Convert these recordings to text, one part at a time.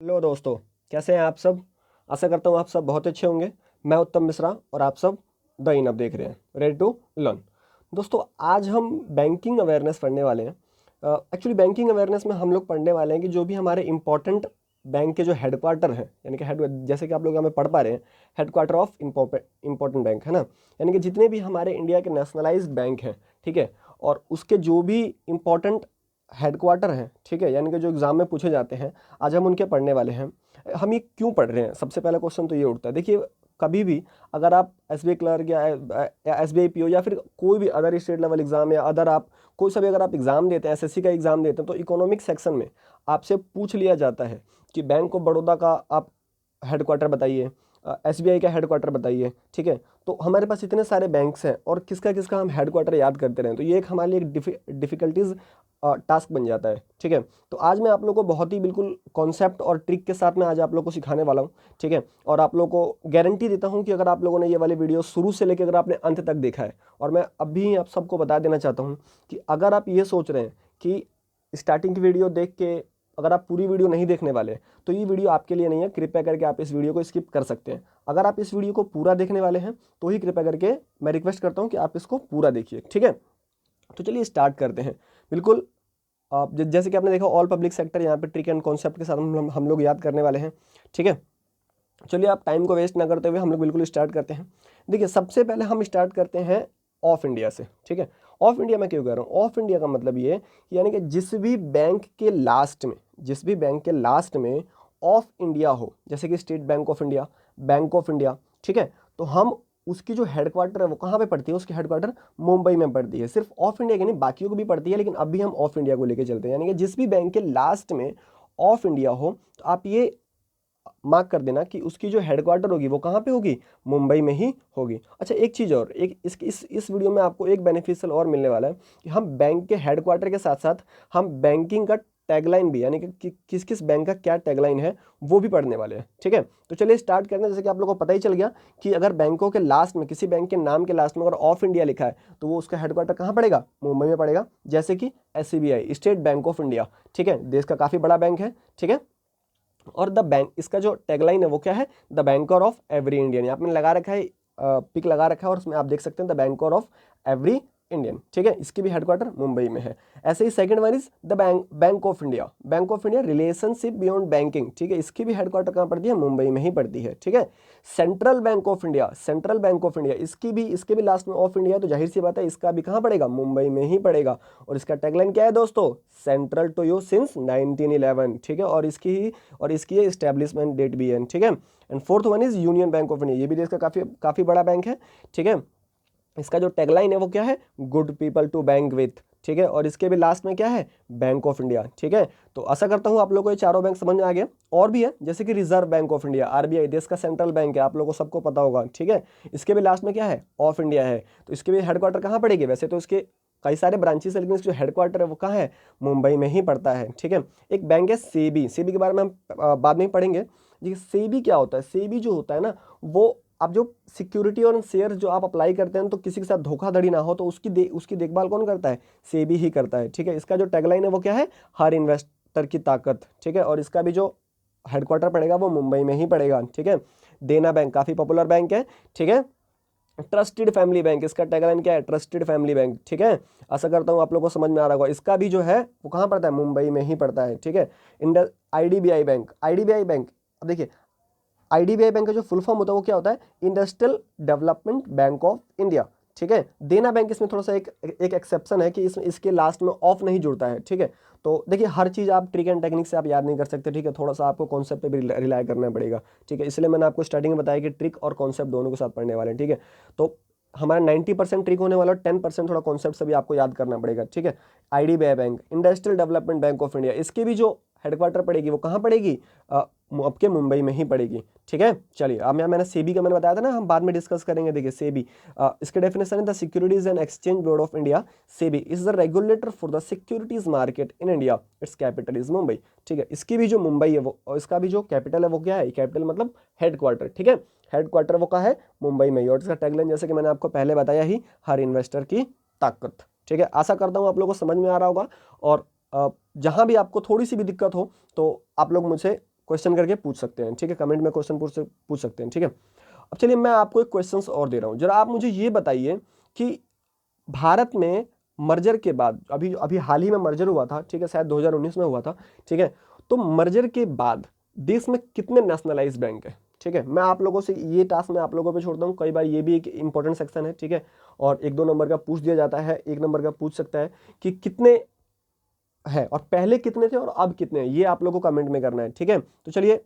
Hello दोस्तों, कैसे हैं आप सब। आशा करता हूँ आप सब बहुत अच्छे होंगे। मैं उत्तम मिश्रा और आप सब द इन अप देख रहे हैं, रेडी टू लर्न। दोस्तों, आज हम बैंकिंग अवेयरनेस पढ़ने वाले हैं। एक्चुअली बैंकिंग अवेयरनेस में हम लोग पढ़ने वाले हैं कि जो भी हमारे इंपॉर्टेंट बैंक के जो हेडक्वार्टर हैं, यानी कि हेड, जैसे कि आप लोग यहाँ पे पढ़ पा रहे हैं, हेडक्वार्टर ऑफ इंपॉर्टेंट बैंक है ना, यानी कि जितने भी हमारे इंडिया के नेशनलाइज्ड बैंक हैं, ठीक है, और उसके जो भी इंपॉर्टेंट हेडक्वार्टर हैं, ठीक है, यानी कि जो एग्जाम में पूछे जाते हैं, आज हम उनके पढ़ने वाले हैं। हम ये क्यों पढ़ रहे हैं, सबसे पहला क्वेश्चन तो ये उठता है। देखिए, कभी भी अगर आप एसबीआई क्लर्क या एसबीआई पीओ या फिर कोई भी अदर स्टेट लेवल एग्जाम या अदर आप कोई सा भी अगर आप एग्जाम देते हैं, एसएससी का एग्जाम देते हैं, तो इकोनॉमिक सेक्शन में आपसे पूछ लिया जाता है कि बैंक ऑफ बड़ौदा का आप हेडक्वार्टर बताइए, एसबीआई का हेडक्वार्टर बताइए, ठीक है। तो हमारे पास इतने सारे बैंक्स हैं और किसका किसका हम हेडक्वार्टर याद करते रहें, तो ये एक हमारे लिए एक डिफिकल्टीज टास्क बन जाता है, ठीक है। तो आज मैं आप लोगों को बहुत ही बिल्कुल कॉन्सेप्ट और ट्रिक के साथ में आज आप लोगों को सिखाने वाला हूँ, ठीक है। और आप लोगों को गारंटी देता हूँ कि अगर आप लोगों ने ये वाली वीडियो शुरू से लेकर अगर आपने अंत तक देखा है, और मैं अभी आप सबको बता देना चाहता हूँ कि अगर आप ये सोच रहे हैं कि स्टार्टिंग की वीडियो देख के अगर आप पूरी वीडियो नहीं देखने वाले, तो ये वीडियो आपके लिए नहीं है। कृपया करके आप इस वीडियो को स्किप कर सकते हैं। अगर आप इस वीडियो को पूरा देखने वाले हैं तो ही कृपया करके मैं रिक्वेस्ट करता हूँ कि आप इसको पूरा देखिए, ठीक है। तो चलिए स्टार्ट करते हैं। बिल्कुल, आप जैसे कि आपने देखा, ऑल पब्लिक सेक्टर, यहाँ पे ट्रिक एंड कॉन्सेप्ट के साथ हम लोग याद करने वाले हैं, ठीक है। चलिए, आप टाइम को वेस्ट ना करते हुए हम लोग बिल्कुल स्टार्ट करते हैं। देखिए, सबसे पहले हम स्टार्ट करते हैं ऑफ इंडिया से, ठीक है। ऑफ इंडिया में क्यों कह रहा हूँ, ऑफ इंडिया का मतलब ये यानी कि जिस भी बैंक के लास्ट में, जिस भी बैंक के लास्ट में ऑफ इंडिया हो, जैसे कि state bank of India, bank of India, ठीक है, तो हम उसकी जो हेडक्वार्टर है वो कहाँ पे पड़ती है, उसकी हेडक्वार्टर मुंबई में पड़ती है। सिर्फ ऑफ इंडिया की नहीं, बाकियों को भी पड़ती है, लेकिन अभी हम ऑफ इंडिया को लेके चलते हैं। यानी कि जिस भी बैंक के लास्ट में ऑफ इंडिया हो, तो आप ये मार्क कर देना कि उसकी जो हेडक्वार्टर होगी वो कहाँ पे होगी, मुंबई में ही होगी। अच्छा, एक चीज़ और, एक इस वीडियो में आपको एक बेनिफिशियल और मिलने वाला है कि हम बैंक के हेडक्वार्टर के साथ साथ हम बैंकिंग का टैगलाइन भी, यानी कि किस किस बैंक का क्या टैगलाइन है, वो भी पढ़ने वाले हैं, ठीक है। तो चलिए स्टार्ट करते हैं। जैसे कि आप लोगों को पता ही चल गया कि अगर बैंकों के लास्ट में, किसी बैंक के नाम के लास्ट में अगर ऑफ इंडिया लिखा है, तो वो उसका हेडक्वार्टर कहाँ पड़ेगा, मुंबई में पड़ेगा। जैसे कि SBI, state bank of India, ठीक है, देश का काफ़ी बड़ा बैंक है, ठीक है। और द बैंक, इसका जो टैगलाइन है वो क्या है, the banker of every Indian. आपने लगा रखा है, पिक लगा रखा है, और उसमें आप देख सकते हैं the banker of every Indian, ठीक है। इसकी भी हेडक्वार्टर मुंबई में है। ऐसे ही second one is the bank of India, bank of India relationship beyond banking, ठीक है, इसकी भी हेडक्वार्टर कहाँ पड़ती है, मुंबई में ही पड़ती है, ठीक है। Central bank of India, central bank of India, इसके भी लास्ट में ऑफ इंडिया, तो जाहिर सी बात है इसका भी कहाँ पड़ेगा, मुंबई में ही पड़ेगा। और इसका टैगलाइन क्या है दोस्तों, सेंट्रल टू यू सिंस 1911, ठीक है। और इसकी एस्टेब्लिशमेंट डेट भी है, ठीक है। And fourth one is union bank of India, ये भी देश का काफी काफी बड़ा बैंक है, ठीक है। इसका जो टैगलाइन है वो क्या है, good people to bank with, ठीक है। और इसके भी लास्ट में क्या है, बैंक ऑफ इंडिया, ठीक है। तो आशा करता हूँ आप लोगों को ये चारों बैंक समझ में आ गया। और भी है, जैसे कि reserve bank of India, RBI, देश का सेंट्रल बैंक है, आप लोगों को सबको पता होगा, ठीक है। इसके भी लास्ट में क्या है, ऑफ इंडिया है। तो इसके भी हेडक्वार्टर कहाँ पड़ेगी, वैसे तो इसके कई सारे ब्रांचेस है, लेकिन इसका जो हेडक्वार्टर है वो कहाँ है, मुंबई में ही पड़ता है, ठीक है। एक बैंक है सेबी, सेबी के बारे में हम बाद में ही पढ़ेंगे। देखिए, सेबी क्या होता है, सेबी जो होता है ना, वो आप जो सिक्योरिटी और शेयर जो आप अप्लाई करते हैं, तो किसी के साथ धोखाधड़ी ना हो, तो उसकी देखभाल कौन करता है, सेबी ही करता है, ठीक है। इसका जो टैगलाइन है वो क्या है, हर इन्वेस्टर की ताकत, ठीक है। और इसका भी जो हेडक्वार्टर पड़ेगा वो मुंबई में ही पड़ेगा, ठीक है। देना बैंक काफी पॉपुलर बैंक है, ठीक है। ट्रस्टेड फैमिली बैंक, इसका टैगलाइन क्या है, ट्रस्टेड फैमिली बैंक, ठीक है। आशा करता हूँ आप लोगों को समझ में आ रहा होगा। इसका भी जो है वो कहाँ पड़ता है, मुंबई में ही पड़ता है, ठीक है। आईडीबीआई बैंक, आईडीबीआई बैंक, अब देखिए, आईडीबीआई बैंक का जो फुल फॉर्म होता है वो क्या होता है, industrial development bank of India, ठीक है। देना बैंक, इसमें थोड़ा सा एक एक्सेप्शन है कि इसके लास्ट में ऑफ नहीं जुड़ता है, ठीक है। तो देखिए, हर चीज़ आप ट्रिक एंड टेक्निक से आप याद नहीं कर सकते, ठीक है, थोड़ा सा आपको कॉन्सेप्ट पे भी रिलाय करना पड़ेगा, ठीक है। इसलिए मैंने आपको स्टार्टिंग में बताया कि ट्रिक और कॉन्सेप्ट दोनों के साथ पढ़ने वाले हैं, ठीक है। तो हमारा 90% ट्रिक होने वाला, 10% थोड़ा कॉन्सेप्ट से भी आपको याद करना पड़ेगा, ठीक है। IDBI bank, industrial development bank of India, इसकी भी जो हेडक्वार्टर पड़ेगी वो कहाँ पड़ेगी, आपके मुंबई में ही पड़ेगी, ठीक है। चलिए, अब मैंने सेबी का मैंने बताया था ना, हम बाद में डिस्कस करेंगे। देखिए, सेबी, इसके डेफिनेशन है, the securities and exchange board of India, SEBI is the regulator for the securities market in India, it's capital is Mumbai, ठीक है। इसकी भी जो मुंबई है वो, और इसका भी जो कैपिटल है वो क्या है, कैपिटल मतलब हेडक्वार्टर, ठीक है। हेडक्वार्टर वो का है मुंबई में ही। और इसका टैगलाइन जैसे कि मैंने आपको पहले बताया ही, हर इन्वेस्टर की ताकत, ठीक है। आशा करता हूँ आप लोगों को समझ में आ रहा होगा। और जहां भी आपको थोड़ी सी भी दिक्कत हो तो आप लोग मुझसे क्वेश्चन करके पूछ सकते हैं, ठीक है, कमेंट में क्वेश्चन पूछ सकते हैं, ठीक है। अब चलिए मैं आपको एक क्वेश्चन और दे रहा हूँ, जरा आप मुझे ये बताइए कि भारत में मर्जर के बाद, अभी अभी हाल ही में मर्जर हुआ था, ठीक है, शायद 2019 में हुआ था, ठीक है, तो मर्जर के बाद देश में कितने नेशनलाइज बैंक है, ठीक है। मैं आप लोगों से ये टास्क मैं आप लोगों पे छोड़ता हूँ, कई बार ये भी एक इंपॉर्टेंट सेक्शन है, ठीक है, और 1-2 नंबर का पूछ दिया जाता है, 1 नंबर का पूछ सकता है कि कितने है और पहले कितने थे और अब कितने हैं, ये आप लोगों को कमेंट में करना है, ठीक है। तो चलिए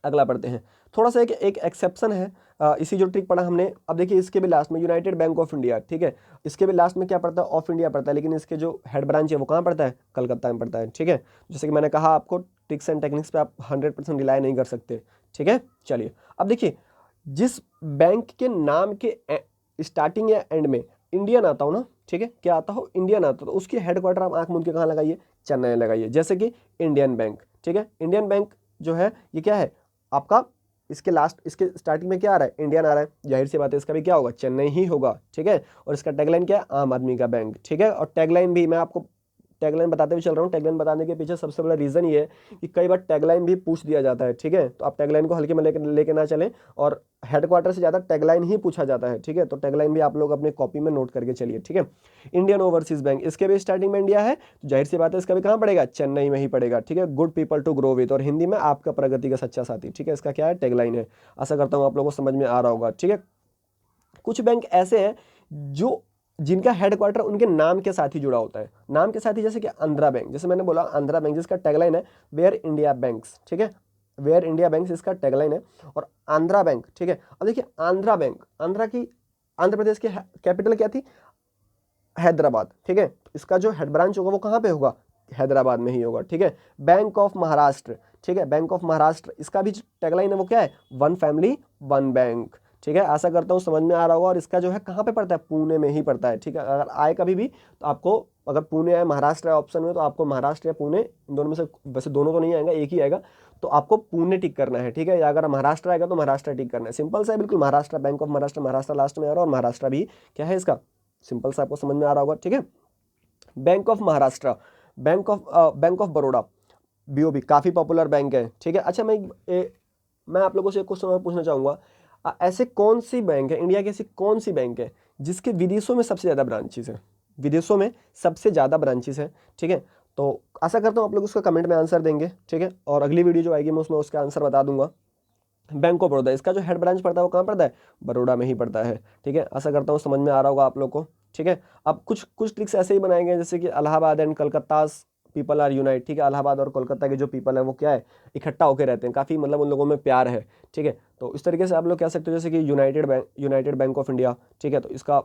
अगला पढ़ते हैं। थोड़ा सा एक एक्सेप्शन है, इसी जो ट्रिक पढ़ा हमने, अब देखिए इसके भी लास्ट में यूनाइटेड बैंक ऑफ इंडिया, ठीक है, इसके भी लास्ट में क्या पड़ता है, ऑफ इंडिया पड़ता है, लेकिन इसके जो हेड ब्रांच है वो कहाँ पड़ता है, कलकत्ता में पड़ता है, ठीक है। जैसे कि मैंने कहा आपको ट्रिक्स एंड टेक्निक्स पे आप 100% रिलाई नहीं कर सकते, ठीक है। चलिए अब देखिए, जिस बैंक के नाम के स्टार्टिंग या एंड में इंडियन आता हो ना, ठीक है, क्या आता हो, इंडियन आता हो, तो उसकी हेडक्वार्टर आप आंख मूंद के कहाँ लगाइए, चेन्नई लगाइए, जैसे कि इंडियन बैंक, ठीक है। इंडियन बैंक जो है ये क्या है आपका, इसके लास्ट, इसके स्टार्टिंग में क्या आ रहा है, इंडियन आ रहा है, जाहिर सी बात है इसका भी क्या होगा, चेन्नई ही होगा, ठीक है। और इसका टैगलाइन क्या है, आम आदमी का बैंक, ठीक है। और टैगलाइन भी मैं आपको टैगलाइन बताते हुए चल रहा हूँ, टैगलाइन बताने के पीछे सबसे बड़ा रीजन ये है कि कई बार टैगलाइन भी पूछ दिया जाता है, ठीक है, तो आप टैगलाइन को हल्के में लेके ना चलें, और हेडक्वार्टर से ज़्यादा टैगलाइन ही पूछा जाता है, ठीक है। तो टैगलाइन भी आप लोग अपने कॉपी में नोट करके चलिए, ठीक है। इंडियन ओवरसीज बैंक, इसके भी स्टार्टिंग में इंडिया है, तो जाहिर सी बात है इसका भी कहाँ पड़ेगा, चेन्नई में ही पड़ेगा, ठीक है। Good people to grow with, और हिंदी में आपका प्रगति का सच्चा साथी, ठीक है, इसका क्या है, टैगलाइन है। आशा करता हूँ आप लोगों को समझ में आ रहा होगा, ठीक है। कुछ बैंक ऐसे हैं जो जिनका हेडक्वार्टर उनके नाम के साथ ही जुड़ा होता है, नाम के साथ ही, जैसे कि आंध्रा बैंक, जैसे मैंने बोला आंध्रा बैंक, जिसका टैगलाइन है वेयर इंडिया बैंक्स, ठीक है, वेयर इंडिया बैंक्स इसका टैगलाइन है। और आंध्रा बैंक, ठीक है। अब देखिए आंध्रा बैंक, आंध्र प्रदेश की कैपिटल क्या थी, हैदराबाद, ठीक है, इसका जो हेड ब्रांच होगा वो कहाँ पे होगा, हैदराबाद में ही होगा, ठीक है। बैंक ऑफ महाराष्ट्र, ठीक है, बैंक ऑफ महाराष्ट्र, इसका भी टैगलाइन है वो क्या है, वन फैमिली वन बैंक, ठीक है। आशा करता हूँ समझ में आ रहा होगा। और इसका जो है कहाँ पे पड़ता है, पुणे में ही पड़ता है, ठीक है। अगर आए कभी भी तो आपको, अगर पुणे आए, महाराष्ट्र है ऑप्शन में, तो आपको महाराष्ट्र या पुणे, इन दोनों में से, वैसे दोनों तो नहीं आएगा, एक ही आएगा, तो आपको पुणे टिक करना है, ठीक है। या अगर महाराष्ट्र आएगा तो महाराष्ट्र टिक करना है, सिंपल सा है बिल्कुल, Maharashtra, bank of Maharashtra, Maharashtra last में आ रहा है, और महाराष्ट्र भी क्या है इसका, सिंपल सा, आपको समझ में आ रहा होगा, ठीक है। Bank of Maharashtra, bank of Baroda, BOB, काफ़ी पॉपुलर बैंक है, ठीक है। अच्छा मैं आप लोगों से एक क्वेश्चन और पूछना चाहूँगा, ऐसे कौन सी बैंक है, इंडिया की ऐसी कौन सी बैंक है जिसके विदेशों में सबसे ज़्यादा ब्रांचेस हैं, विदेशों में सबसे ज़्यादा ब्रांचेस हैं, ठीक है। तो आशा करता हूँ आप लोग उसका कमेंट में आंसर देंगे, ठीक है, और अगली वीडियो जो आएगी मैं उसमें उसका आंसर बता दूंगा। बैंक ऑफ बड़ौदा, इसका जो हेड ब्रांच पड़ता है वो कहाँ पड़ता है, बड़ौदा में ही पड़ता है, ठीक है। आशा करता हूँ समझ में आ रहा होगा आप लोग को, ठीक है। अब कुछ कुछ ट्रिक्स ऐसे ही बनाए गए जैसे कि Allahabad and Calcutta people are unite, ठीक है। इलाहाबाद और कोलकाता के जो पीपल है वो क्या है, इकट्ठा होकर रहते हैं, काफ़ी मतलब उन लोगों में प्यार है, ठीक है। तो इस तरीके से आप लोग कह सकते हो, जैसे कि यूनाइटेड बैंक ऑफ इंडिया, ठीक है, तो इसका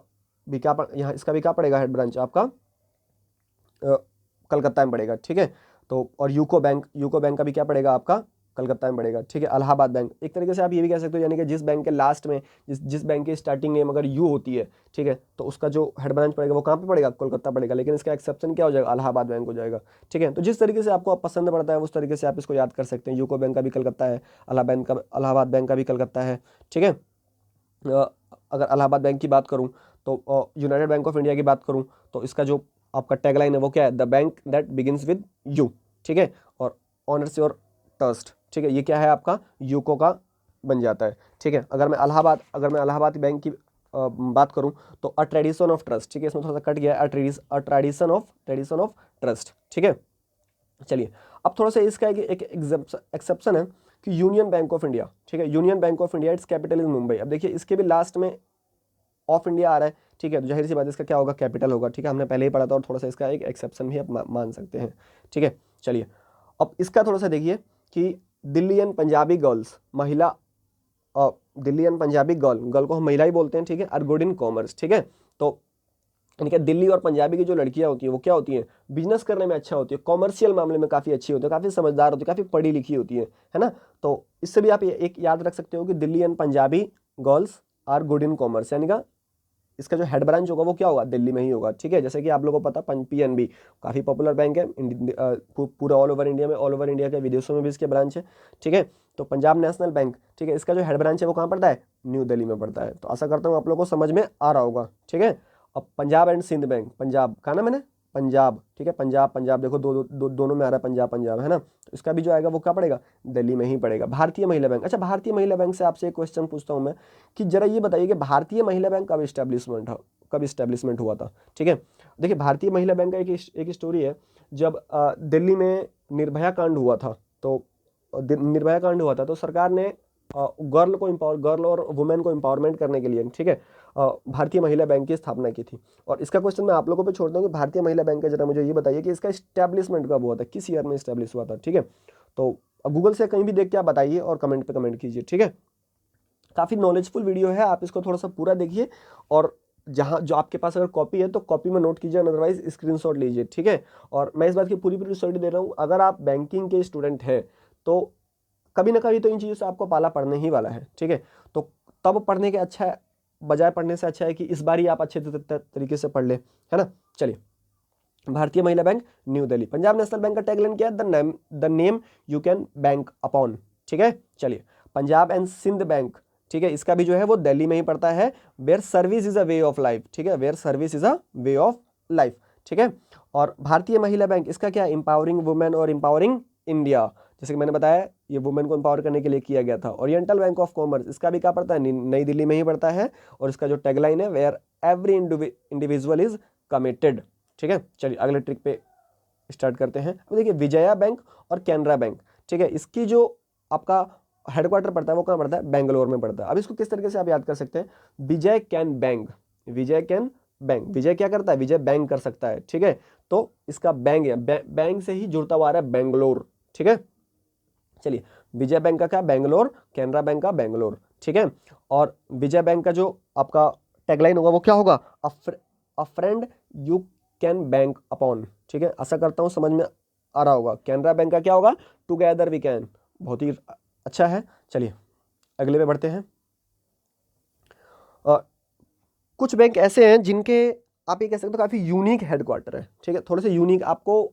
भी क्या यहाँ इसका भी क्या पड़ेगा, हेड ब्रांच आपका कलकत्ता में पड़ेगा, ठीक है। तो और यूको बैंक का भी क्या पड़ेगा आपका, कलकत्ता में पड़ेगा, ठीक है। इलाहाबाद बैंक, एक तरीके से आप ये भी कह सकते हो, यानी कि जिस बैंक के लास्ट में, जिस बैंक की स्टार्टिंग नेम अगर यू होती है, ठीक है, तो उसका जो हेड ब्रांच पड़ेगा वो कहाँ पे पड़ेगा, कोलकाता पड़ेगा, लेकिन इसका एक्सेप्शन क्या हो जाएगा, इलाहाबाद बैंक हो जाएगा, ठीक है। तो जिस तरीके से आपको पसंद पड़ता है उस तरीके से आप इसको याद कर सकते हैं। यूको बैंक का भी कलकत्ता है, इलाहाबाद बैंक का भी कलकत्ता है, ठीक है। अगर इलाहाबाद बैंक की बात करूँ, तो यूनाइटेड बैंक ऑफ इंडिया की बात करूँ, तो इसका जो आपका टैगलाइन है वो क्या है, the bank that begins with you, ठीक है, और ऑनर्स योर ट्रस्ट, ठीक है, ये क्या है आपका, यूको का बन जाता है, ठीक है। अगर मैं इलाहाबाद बैंक की बात करूं तो अ ट्रेडिशन ऑफ ट्रस्ट, ठीक है, इसमें थोड़ा सा कट गया है, अ ट्रेडिशन ऑफ ट्रस्ट, ठीक है। चलिए अब थोड़ा सा इसका एक एक्सेप्शन है कि यूनियन बैंक ऑफ इंडिया, ठीक है, union bank of India, it's capital is Mumbai. अब देखिए इसके भी लास्ट में ऑफ इंडिया आ रहा है, ठीक है, तो जाहिर सी बात है इसका क्या होगा, कैपिटल होगा, ठीक है, हमने पहले ही पढ़ा था, और थोड़ा सा इसका एक एक्सेप्शन भी आप मान सकते हैं, ठीक है। चलिए अब इसका थोड़ा सा देखिए कि दिल्ली एंड पंजाबी गर्ल्स, महिला, दिल्ली एंड पंजाबी गर्ल को हम महिला ही बोलते हैं, ठीक है, आर गुड इन कॉमर्स, ठीक है। तो यानी कि दिल्ली और पंजाबी की जो लड़कियां होती हैं वो क्या होती हैं, बिजनेस करने में अच्छा होती है, कॉमर्शियल मामले में काफ़ी अच्छी होती है, काफ़ी समझदार होती है, काफ़ी पढ़ी लिखी होती है ना। तो इससे भी आप एक याद रख सकते हो कि Delhi and Punjabi girls are good in commerce, यानी कि इसका जो हेड ब्रांच होगा वो क्या होगा, दिल्ली में ही होगा, ठीक है। जैसे कि आप लोगों को पता, पीएनबी काफ़ी पॉपुलर बैंक है पूरा ऑल ओवर इंडिया में, ऑल ओवर इंडिया के विदेशों में भी इसके ब्रांच है, ठीक है। तो पंजाब नेशनल बैंक, ठीक है, इसका जो हेड ब्रांच है वो कहाँ पड़ता है, न्यू दिल्ली में पड़ता है। तो आशा करता हूँ आप लोगों को समझ में आ रहा होगा, ठीक है। अब पंजाब एंड सिंध बैंक, पंजाब कहा ना मैंने, पंजाब, ठीक है, पंजाब पंजाब देखो दोनों में आ रहा है पंजाब पंजाब, है ना। तो इसका भी जो आएगा वो क्या पड़ेगा, दिल्ली में ही पड़ेगा। भारतीय महिला बैंक, अच्छा भारतीय महिला बैंक से आपसे एक क्वेश्चन पूछता हूँ मैं कि जरा ये बताइए कि भारतीय महिला बैंक कब इस्टेब्लिशमेंट हुआ था, ठीक है। देखिए भारतीय महिला बैंक का एक स्टोरी है। जब दिल्ली में निर्भया कांड हुआ था, तो निर्भया कांड हुआ था तो सरकार ने गर्ल और वुमेन को एम्पावरमेंट करने के लिए, ठीक है, भारतीय महिला बैंक की स्थापना की थी। और इसका क्वेश्चन मैं आप लोगों पे छोड़ता हूँ कि भारतीय महिला बैंक का जरा मुझे ये बताइए कि इसका इस्टेब्लिशमेंट कब हुआ था, किस ईयर में इस्टेब्लिश हुआ था, ठीक है। तो गूगल से कहीं भी देख के आप बताइए और कमेंट पे कमेंट कीजिए, ठीक है। काफ़ी नॉलेजफुल वीडियो है, आप इसको थोड़ा सा पूरा देखिए और जहाँ जो आपके पास अगर कॉपी है तो कॉपी में नोट कीजिए, अदरवाइज स्क्रीनशॉट लीजिए, ठीक है। और मैं इस बात की पूरी पूरी स्टडी दे रहा हूँ, अगर आप बैंकिंग के स्टूडेंट हैं तो कभी ना कभी तो इन चीज़ों से आपको पाला पड़ने ही वाला है, ठीक है। तो तब पढ़ने के अच्छा है, बजाय पढ़ने से अच्छा है कि इस बार ही आप अच्छे तरीके से पढ़ ले, है ना। चलिए, भारतीय Mahila bank new Delhi. Punjab national bank का टैगलाइन क्या है, the name you can bank upon, ठीक है। चलिए, पंजाब एंड सिंध बैंक, ठीक है, इसका भी जो है वो दिल्ली में ही पड़ता है। Where service is a way of life, ठीक है, where service is a way of life, ठीक है। और भारतीय महिला बैंक, इसका क्या, एम्पावरिंग वुमेन और एम्पावरिंग इंडिया, जैसे कि मैंने बताया ये वुमेन को एम्पावर करने के लिए किया गया था। ओरिएंटल बैंक ऑफ कॉमर्स, इसका भी क्या पड़ता है, नई दिल्ली में ही पड़ता है। और इसका जो टैगलाइन है, where every individual is committed, ठीक है। चलिए अगले ट्रिक पे स्टार्ट करते हैं। अब देखिए विजया बैंक और कैनरा बैंक, ठीक है, इसकी जो आपका हेडक्वार्टर पड़ता है वो कहाँ पड़ता है, बेंगलोर में पड़ता है। अब इसको किस तरीके से आप याद कर सकते हैं, Vijay can bank, Vijay can bank, Vijay क्या करता है, विजय बैंक कर सकता है, ठीक है। तो इसका बैंक है, बैंक से ही जुड़ता हुआ आ रहा है बेंगलोर, ठीक है। चलिए, विजय बैंक का क्या, बेंगलोर, कैनरा बैंक का बेंगलोर, ठीक है। और विजय बैंक का जो आपका टैगलाइन होगा वो क्या होगा, अ friend you can bank upon, ठीक है। आशा करता हूँ समझ में आ रहा होगा। कैनरा बैंक का क्या होगा, टुगेदर वी कैन, बहुत ही अच्छा है। चलिए अगले पे बढ़ते हैं। कुछ बैंक ऐसे हैं जिनके आप ये कह सकते हो काफ़ी यूनिक हेडक्वार्टर है, ठीक है, थोड़े से यूनिक। आपको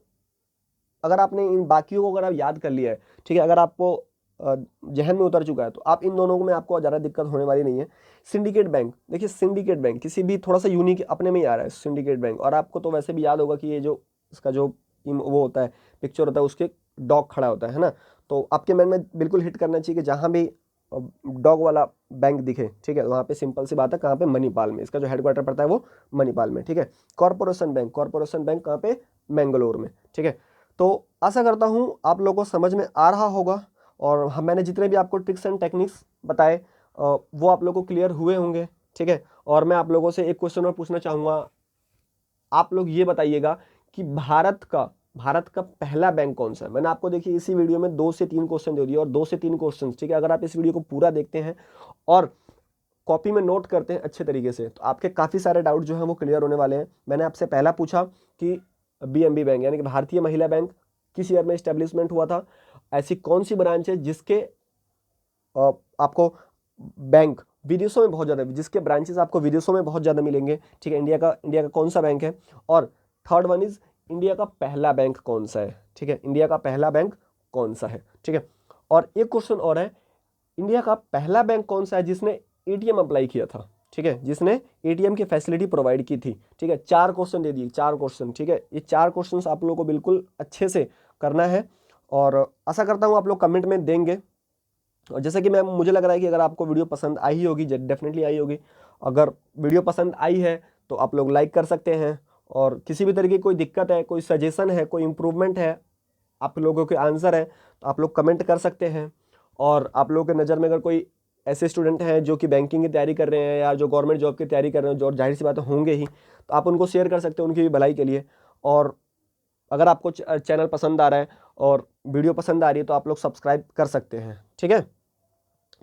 अगर आपने इन बाकियों को अगर आप याद कर लिया है, ठीक है, अगर आपको जहन में उतर चुका है तो आप इन दोनों में आपको ज़्यादा दिक्कत होने वाली नहीं है। सिंडिकेट बैंक, देखिए सिंडिकेट बैंक किसी भी थोड़ा सा यूनिक अपने में ही आ रहा है सिंडिकेट बैंक। और आपको तो वैसे भी याद होगा कि ये जो इसका जो वो होता है, पिक्चर होता है, उसके डॉग खड़ा होता है ना। तो आपके मन में बिल्कुल हिट करना चाहिए कि जहाँ भी डॉग वाला बैंक दिखे, ठीक है, वहाँ पे सिंपल सी बात है, कहाँ पे, मणिपाल में। इसका जो हेडक्वार्टर पड़ता है वो मणिपाल में, ठीक है। कॉर्पोरेशन बैंक कहाँ पे, मैंगलोर में, ठीक है। तो आशा करता हूँ आप लोगों को समझ में आ रहा होगा और मैंने जितने भी आपको ट्रिक्स एंड टेक्निक्स बताए वो आप लोगों को क्लियर हुए होंगे, ठीक है। और मैं आप लोगों से एक क्वेश्चन और पूछना चाहूँगा, आप लोग ये बताइएगा कि भारत का पहला बैंक कौन सा है। मैंने आपको देखिए इसी वीडियो में 2 से 3 क्वेश्चन दे दिए और 2 से 3 क्वेश्चन, ठीक है। अगर आप इस वीडियो को पूरा देखते हैं और कॉपी में नोट करते हैं अच्छे तरीके से तो आपके काफ़ी सारे डाउट जो हैं वो क्लियर होने वाले हैं। मैंने आपसे पहला पूछा कि बीएमबी बैंक यानी कि भारतीय महिला बैंक किस ईयर में इस्टेब्लिशमेंट हुआ था, ऐसी कौन सी ब्रांच है जिसके आपको बैंक विदेशों में बहुत ज़्यादा, जिसके ब्रांचेस आपको विदेशों में बहुत ज़्यादा मिलेंगे, ठीक है। इंडिया का कौन सा बैंक है। और थर्ड वन इज इंडिया का पहला बैंक कौन सा है, ठीक है, इंडिया का पहला बैंक कौन सा है, ठीक है। और एक क्वेश्चन और है, इंडिया का पहला बैंक कौन सा है जिसने एटीएम अप्लाई किया था, ठीक है, जिसने एटीएम की फैसिलिटी प्रोवाइड की थी, ठीक है। 4 क्वेश्चन दे दिए, 4 क्वेश्चन, ठीक है। ये 4 क्वेश्चन आप लोगों को बिल्कुल अच्छे से करना है और आशा करता हूँ आप लोग कमेंट में देंगे। और जैसे कि मैं मुझे लग रहा है कि अगर आपको वीडियो पसंद आई होगी, डेफिनेटली आई होगी। अगर वीडियो पसंद आई है तो आप लोग लाइक कर सकते हैं और किसी भी तरीके की कोई दिक्कत है, कोई सजेशन है, कोई इम्प्रूवमेंट है, आप लोगों के आंसर है तो आप लोग कमेंट कर सकते हैं। और आप लोगों के नज़र में अगर कोई ऐसे स्टूडेंट हैं जो कि बैंकिंग की तैयारी कर रहे हैं या जो गवर्नमेंट जॉब की तैयारी कर रहे हैं, जो जाहिर सी बातें होंगे ही, तो आप उनको शेयर कर सकते हैं उनकी भी भलाई के लिए। और अगर आपको चैनल पसंद आ रहा है और वीडियो पसंद आ रही है तो आप लोग सब्सक्राइब कर सकते हैं, ठीक है।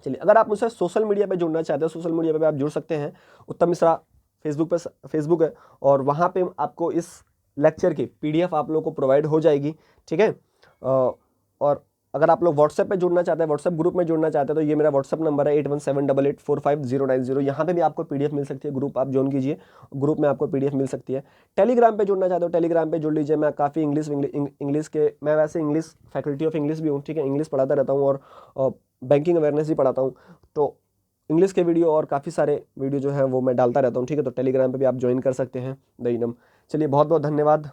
चलिए, अगर आप मुझसे सोशल मीडिया पे जुड़ना चाहते हैं, सोशल मीडिया पे आप जुड़ सकते हैं। उत्तम मिश्रा फेसबुक है और वहाँ पे आपको इस लेक्चर की पीडीएफ आप लोग को प्रोवाइड हो जाएगी, ठीक है। और अगर आप लोग व्हाट्सएप पे जुड़ना चाहते हैं, व्हाट्सएप ग्रुप में जुड़ना चाहते हैं, तो ये मेरा व्हाट्सएप नंबर है 8178845090। यहाँ पे भी आपको पीडीएफ मिल सकती है, ग्रुप आप ज्वाइन कीजिए, ग्रुप में आपको पीडीएफ मिल सकती है। टेलीग्राम पे जुड़ना चाहते हो, टेलीग्राम पे जुड़ लीजिए। मैं काफ़ी इंग्लिश के, मैं वैसे इंग्लिश फैकल्टी ऑफ इंग्लिश भी हूँ, ठीक है, इंग्लिश पढ़ाता रहता हूँ और बैंकिंग अवेयरनेस भी पढ़ाता हूँ। तो इंग्लिश के वीडियो और काफ़ी सारे वीडियो जो है वो मैं डालता रहता हूँ, ठीक है। तो टेलीग्राम पे भी आप ज्वाइन कर सकते हैं द इनम। चलिए बहुत बहुत धन्यवाद।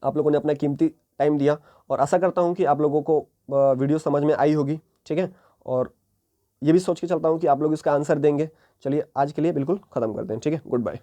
आप लोगों ने अपना कीमती टाइम दिया और आशा करता हूँ कि आप लोगों को वीडियो समझ में आई होगी, ठीक है। और ये भी सोच के चलता हूँ कि आप लोग इसका आंसर देंगे। चलिए आज के लिए बिल्कुल ख़त्म करते हैं, ठीक है। Good bye.